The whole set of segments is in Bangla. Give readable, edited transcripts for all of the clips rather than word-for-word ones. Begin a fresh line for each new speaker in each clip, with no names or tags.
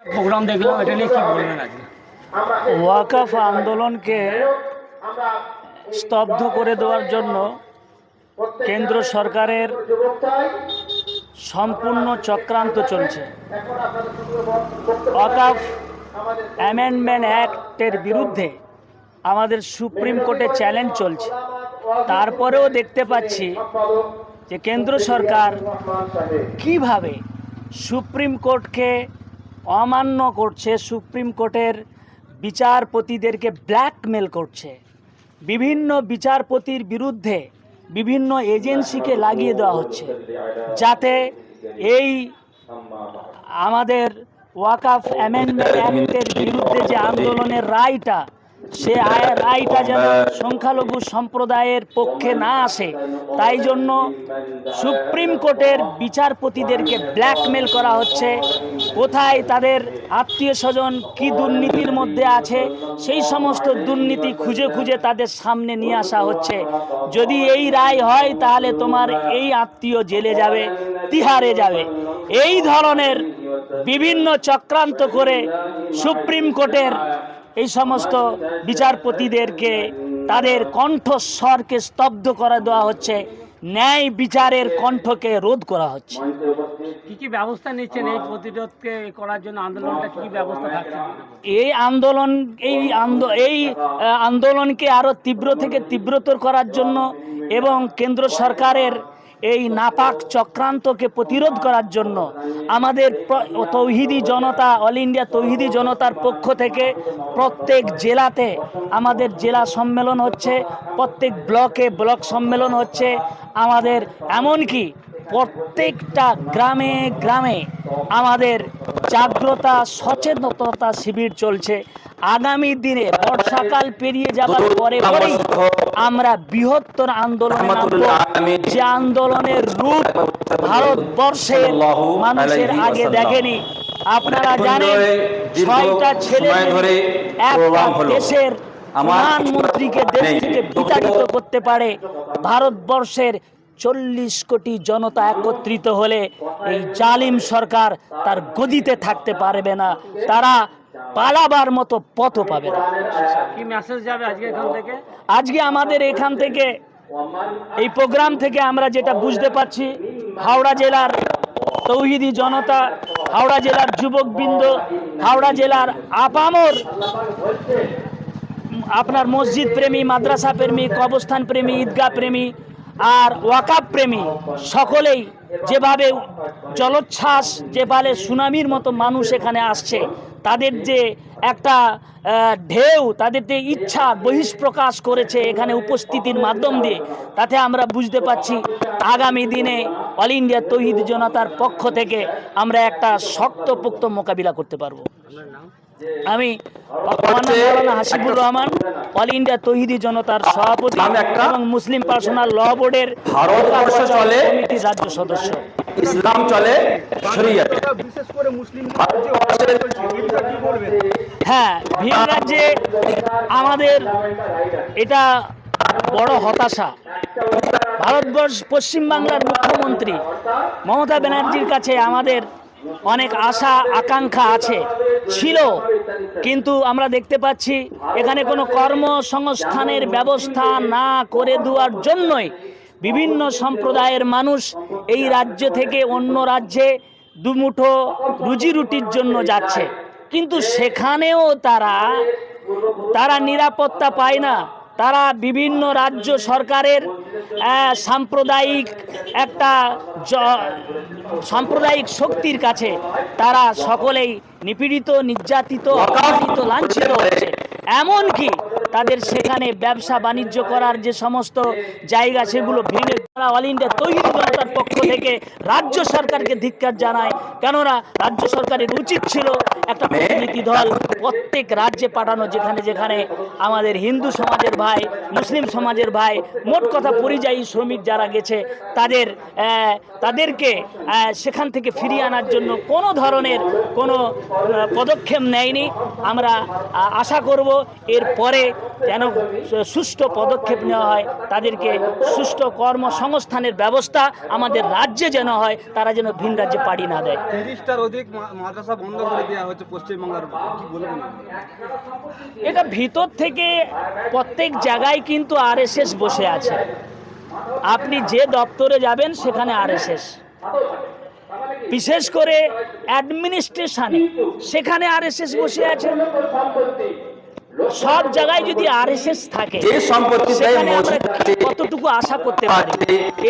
প্রোগ্রাম দেখলাম, এটা নিয়ে কি বলবেন আজকে?
ওয়াকফ আন্দোলনকে স্তব্ধ করে দেওয়ার জন্য কেন্দ্র সরকারের সম্পূর্ণ চক্রান্ত চলছে। ওয়াকফ অ্যামেন্ডমেন্ট অ্যাক্টের বিরুদ্ধে আমাদের সুপ্রিম কোর্টে চ্যালেঞ্জ চলছে। তারপরেও দেখতে পাচ্ছি যে কেন্দ্র সরকার কিভাবে সুপ্রিম কোর্টকে অমান্য করছে, সুপ্রিম কোর্টের বিচারপতিদেরকে ব্ল্যাকমেল করছে। বিভিন্ন বিচারপতির বিরুদ্ধে বিভিন্ন এজেন্সিকে লাগিয়ে দেওয়া হচ্ছে, যাতে এই আমাদের ওয়াকফ অ্যামেন্ডমেন্ট অ্যাক্টের বিরুদ্ধে যে আন্দোলনের রায়টা, সে রায়টা যেন সংখ্যালঘু সম্প্রদায়ের পক্ষে না আসে, তাই জন্য সুপ্রিম কোর্টের বিচারপতিদেরকে ব্ল্যাকমেল করা হচ্ছে। কোথায় তাদের আত্মীয় স্বজন কী দুর্নীতির মধ্যে আছে, সেই সমস্ত দুর্নীতি খুঁজে খুঁজে তাদের সামনে নিয়ে আসা হচ্ছে। যদি এই রায় হয় তাহলে তোমার এই আত্মীয় জেলে যাবে, তিহারে যাবে। এই ধরনের বিভিন্ন চক্রান্ত করে সুপ্রিম কোর্টের এই সমস্ত বিচারপতিদেরকে তাদের কণ্ঠস্বরকে স্তব্ধ করে দেওয়া হচ্ছে, ন্যায় বিচারের কণ্ঠকে রোধ করা হচ্ছে।
কি কি ব্যবস্থা নিচ্ছেন এই প্রতিরোধকে করার জন্য? আন্দোলনটা কি ব্যবস্থা থাকছে?
এই আন্দোলনকে আরো তীব্র থেকে তীব্রতর করার জন্য এবং কেন্দ্র সরকারের এই নাপাক চক্রান্তকে প্রতিরোধ করার জন্য আমাদের তৌহিদি জনতা, অল ইন্ডিয়া তৌহিদি জনতার পক্ষ থেকে প্রত্যেক জেলাতে আমাদের জেলা সম্মেলন হচ্ছে, প্রত্যেক ব্লকে ব্লক সম্মেলন হচ্ছে আমাদের, এমনকি প্রত্যেকটা গ্রামে গ্রামে আমাদের জাগ্রতা সচেতনতা শিবির চলছে। আগামী দিনে বর্ষাকাল পেরিয়ে যাবার পরে পরেই আমরা বৃহত্তর আন্দোলন, যে আন্দোলনের রূপ ভারতবর্ষের মানুষের আগে দেখেনি। আপনারা জানেন, 6টা ছেলে একটা দেশের প্রধানমন্ত্রীকে দেশ থেকে বিতাড়িত করতে পারে। ভারতবর্ষের 40 কোটি জনতা একত্রিত হলে এই জালিম সরকার তার গদিতে থাকতে পারবে না, তারা পালাবার মতো পথও পাবে না।
কি মেসেজ যাবে আজকে এখান থেকে?
আজকে আমাদের এখান থেকে, এই প্রোগ্রাম থেকে আমরা যেটা বুঝতে পারছি, হাওড়া জেলার তৌহিদি জনতা, হাওড়া জেলার যুবকবৃন্দ, হাওড়া জেলার আপামর আপনার মসজিদ প্রেমী, মাদ্রাসা প্রেমী, কবরস্থান প্রেমী, ঈদগাহ প্রেমী আর ওয়াকফ প্রেমী সকলেই যেভাবে জলোচ্ছ্বাস, যেভাবে সুনামির মতো মানুষ এখানে আসছে, তাদের যে একটা ঢেউ, তাদের যে ইচ্ছা বহিঃপ্রকাশ করেছে এখানে উপস্থিতির মাধ্যম দিয়ে, তাতে আমরা বুঝতে পারছি আগামী দিনে অল ইন্ডিয়া তৌহিদি জনতার পক্ষ থেকে আমরা একটা শক্তপোক্ত মোকাবিলা করতে পারবো। আমি মৌলানা হাসিবুর রহমান, অল ইন্ডিয়া তৌহিদি জনতার সভাপতি এবং মুসলিম পার্সোনাল ল বোর্ডের কমিটির রাজ্য সদস্য।
ইসলাম চলে শরিয়তে।
হ্যাঁ, ভিন রাজ্যে আমাদের এটা বড় হতাশা। ভারতবর্ষ, পশ্চিমবাংলার মুখ্যমন্ত্রী মমতা ব্যানার্জির কাছে আমাদের অনেক আশা আকাঙ্ক্ষা আছে, ছিল, কিন্তু আমরা দেখতে পাচ্ছি এখানে কোনো কর্মসংস্থানের ব্যবস্থা না করে দেওয়ার জন্যই বিভিন্ন সম্প্রদায়ের মানুষ এই রাজ্য থেকে অন্য রাজ্যে দুমুঠো রুজি রুটির জন্য যাচ্ছে, কিন্তু সেখানেও তারা নিরাপত্তা পায় না। তারা বিভিন্ন রাজ্য সরকারের সাম্প্রদায়িক শক্তির কাছে তারা সকলেই নিপীড়িত, নির্যাতিত, অপমানিত, লাঞ্ছিত হচ্ছে। এমনকি তাদের সেখানে ব্যবসা বাণিজ্য করার যে সমস্ত জায়গা, সেগুলো ভেঙে তারা অল ইন্ডিয়া তৌহিদি জনতার পক্ষ থেকে রাজ্য সরকারকে ধিক্কার জানায়। কেননা রাজ্য সরকারের উচিত ছিল একটা প্রতিনিধি দল প্রত্যেক রাজ্যে পাঠানো, যেখানে যেখানে আমাদের হিন্দু সমাজের ভাই, মুসলিম সমাজের ভাই, মোট কথা পরিযায়ী শ্রমিক যারা গেছে, তাদেরকে সেখান থেকে ফিরিয়ে আনার জন্য কোনো ধরনের কোনো পদক্ষেপ নেয়নি। আমরা আশা করব এরপরে যেন সুষ্ঠু পদক্ষেপ নেওয়া হয়, তাদেরকে সুষ্ঠু কর্মসংস্থানের ব্যবস্থা আমাদের রাজ্যে যেন হয়, তারা যেন ভিন রাজ্যে পাড়ি না দেয়।
30টার অধিক মাদ্রাসা বন্ধ করে দেওয়া হচ্ছে পশ্চিমবাংলার, কি বলবেন?
এটা ভিতর থেকে প্রত্যেক জায়গায় কিন্তু আরএসএস বসে আছে। আপনি যে দপ্তরে যাবেন সেখানে আরএসএস, বিশেষ করে অ্যাডমিনিস্ট্রেশনে সেখানে আরএসএস বসে আছে। সব জায়গায় যদি আরএসএস থাকে
যে সম্পত্তি
সেখানে আমরা কতটুকু আশা করতে পারি?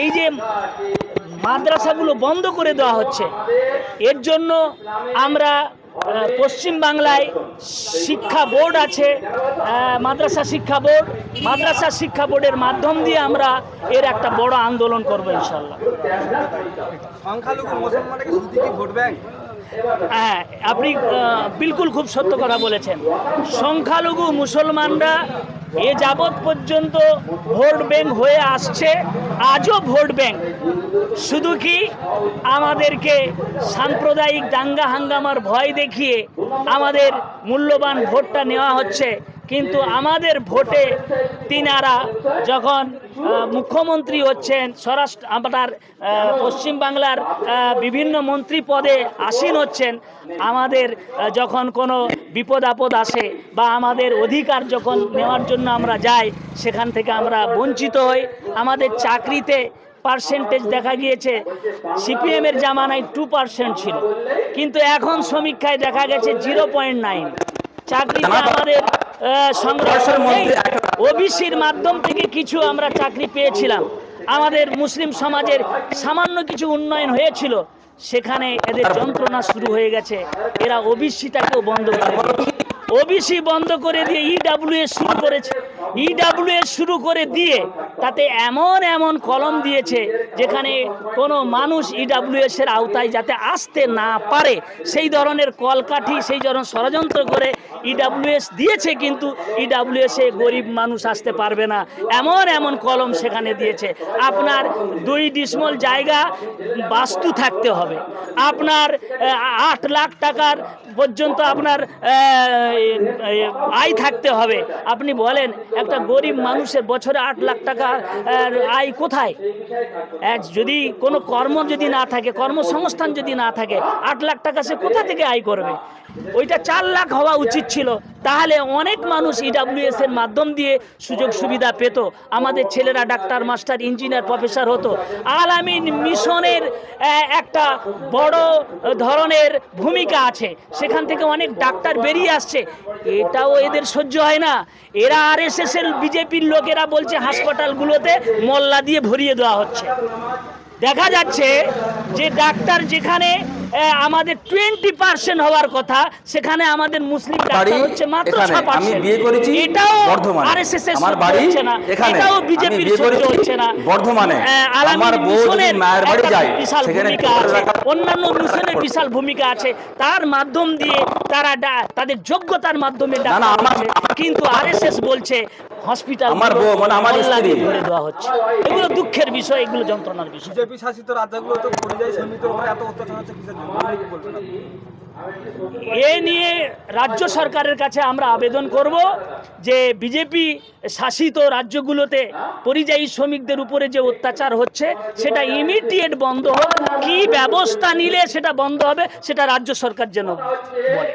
এই যে মাদ্রাসাগুলো বন্ধ করে দেওয়া হচ্ছে, এর জন্য আমরা পশ্চিম বাংলায় শিক্ষা বোর্ড আছে, মাদ্রাসা শিক্ষা বোর্ডের মাধ্যম দিয়ে আমরা এর একটা বড় আন্দোলন করব ইনশাল্লাহ।
সংখ্যালঘু মুসলমানরা কি শুধু কি ভোট ব্যাংক?
হ্যাঁ, আপনি বিলকুল খুব সত্য কথা বলেছেন। সংখ্যালঘু মুসলমানরা এ যাবৎ পর্যন্ত ভোট ব্যাংক হয়ে আসছে, আজও ভোট ব্যাংক। শুধু কি আমাদেরকে সাম্প্রদায়িক দাঙ্গা হাঙ্গামার ভয় দেখিয়ে আমাদের মূল্যবান ভোটটা নেওয়া হচ্ছে, কিন্তু আমাদের ভোটে তিনারা যখন মুখ্যমন্ত্রী হচ্ছেন, স্বরাষ্ট্র আপনার পশ্চিমবাংলার বিভিন্ন মন্ত্রী পদে আসীন হচ্ছেন, আমাদের যখন কোনো বিপদ আপদ আসে বা আমাদের অধিকার যখন নেওয়ার জন্য আমরা যাই, সেখান থেকে আমরা বঞ্চিত হই। আমাদের চাকরিতে পার্সেন্টেজ দেখা গিয়েছে সিপিএমের জামানায় 2% ছিল, কিন্তু এখন সমীক্ষায় দেখা গেছে 0.9। চাকরিতে আমাদের সংরক্ষণ নেই। ওবিসির মাধ্যম থেকে কিছু আমরা চাকরি পেয়েছিলাম, আমাদের মুসলিম সমাজের সামান্য কিছু উন্নয়ন হয়েছিল, সেখানে এদের যন্ত্রণা শুরু হয়ে গেছে। এরা ওবিসিটাকেও বন্ধ করে দিয়েছে, ওবিসি বন্ধ করে দিয়ে ইডাব্লিউএস শুরু করেছে। ইডাব্লিউএস শুরু করে দিয়ে তাতে এমন কলম দিয়েছে যেখানে কোনো মানুষ ইডাব্লিউএস এর আওতায় যাতে আসতে না পারে সেই ধরনের কলকাঠি, সেই ধরনের ষড়যন্ত্র করে ইডাব্লিউএস দিয়েছে, কিন্তু ইডাব্লিউএস এ গরিব মানুষ আসতে পারবে না এমন কলম সেখানে দিয়েছে। আপনার 2 ডিসমিল জায়গা বাস্তু থাকতে হবে, আপনার 8 লাখ টাকার পর্যন্ত আপনার আয় থাকতে হবে। আপনি বলেন একটা গরিব মানুষের বছরে 8 লাখ টাকা আয় কোথায়? যদি কোনো কর্ম যদি না থাকে, কর্মসংস্থান যদি না থাকে, 8 লাখ টাকা সে কোথা থেকে আয় করবে? ওইটা 4 লাখ হওয়া উচিত ছিল, তাহলে অনেক মানুষ ইডাব্লিউএস এর মাধ্যম দিয়ে সুযোগ সুবিধা পেত। আমাদের ছেলেরা ডাক্তার, মাস্টার, ইঞ্জিনিয়ার, প্রফেসর হতো। আল আমিন মিশনের একটা বড় ধরনের ভূমিকা আছে, সেখান থেকে অনেক ডাক্তার বেরিয়ে আসছে, এটাও এদের সহ্য হয় না। এরা আরএসএস এর বিজেপির লোকেরা বলছে হাসপাতালগুলোতে মল্লা দিয়ে ভরিয়ে দেওয়া হচ্ছে। দেখা যাচ্ছে যে ডাক্তার যেখানে আমাদের 20% হওয়ার কথা, সেখানে আমাদের মুসলিম ডাক্তার হচ্ছে মাত্র 6%। এটাও আরএসএস এর সহ্য হচ্ছে না, এটাও বিজেপির সহ্য হচ্ছে না।
বর্ধমানে
আমার মিশনের বিশাল ভূমিকা আছে, অন্যান্য মিশনের বিশাল ভূমিকা আছে, তার মাধ্যম দিয়ে তারা তাদের যোগ্যতার মাধ্যমে ডাক্তার হচ্ছে, কিন্তু আরএসএস বলছে হসপিটাল ভরে দেওয়া হচ্ছে। এগুলো দুঃখের বিষয়, এগুলো যন্ত্রণার বিষয়।
বিজেপি শাসিত রাজ্যগুলো তো পরিযায়ী শ্রমিকদের উপরে এত অত্যাচার হচ্ছে, কিসের জন্য? কি বলবেন আপনি?
এ নিয়ে রাজ্য সরকারের কাছে আমরা আবেদন করব যে বিজেপি শাসিত রাজ্যগুলোতে পরিযায়ী শ্রমিকদের উপরে যে অত্যাচার হচ্ছে সেটা ইমিডিয়েট বন্ধ হোক। কি ব্যবস্থা নিলে সেটা বন্ধ হবে সেটা রাজ্য সরকার যেন বলে।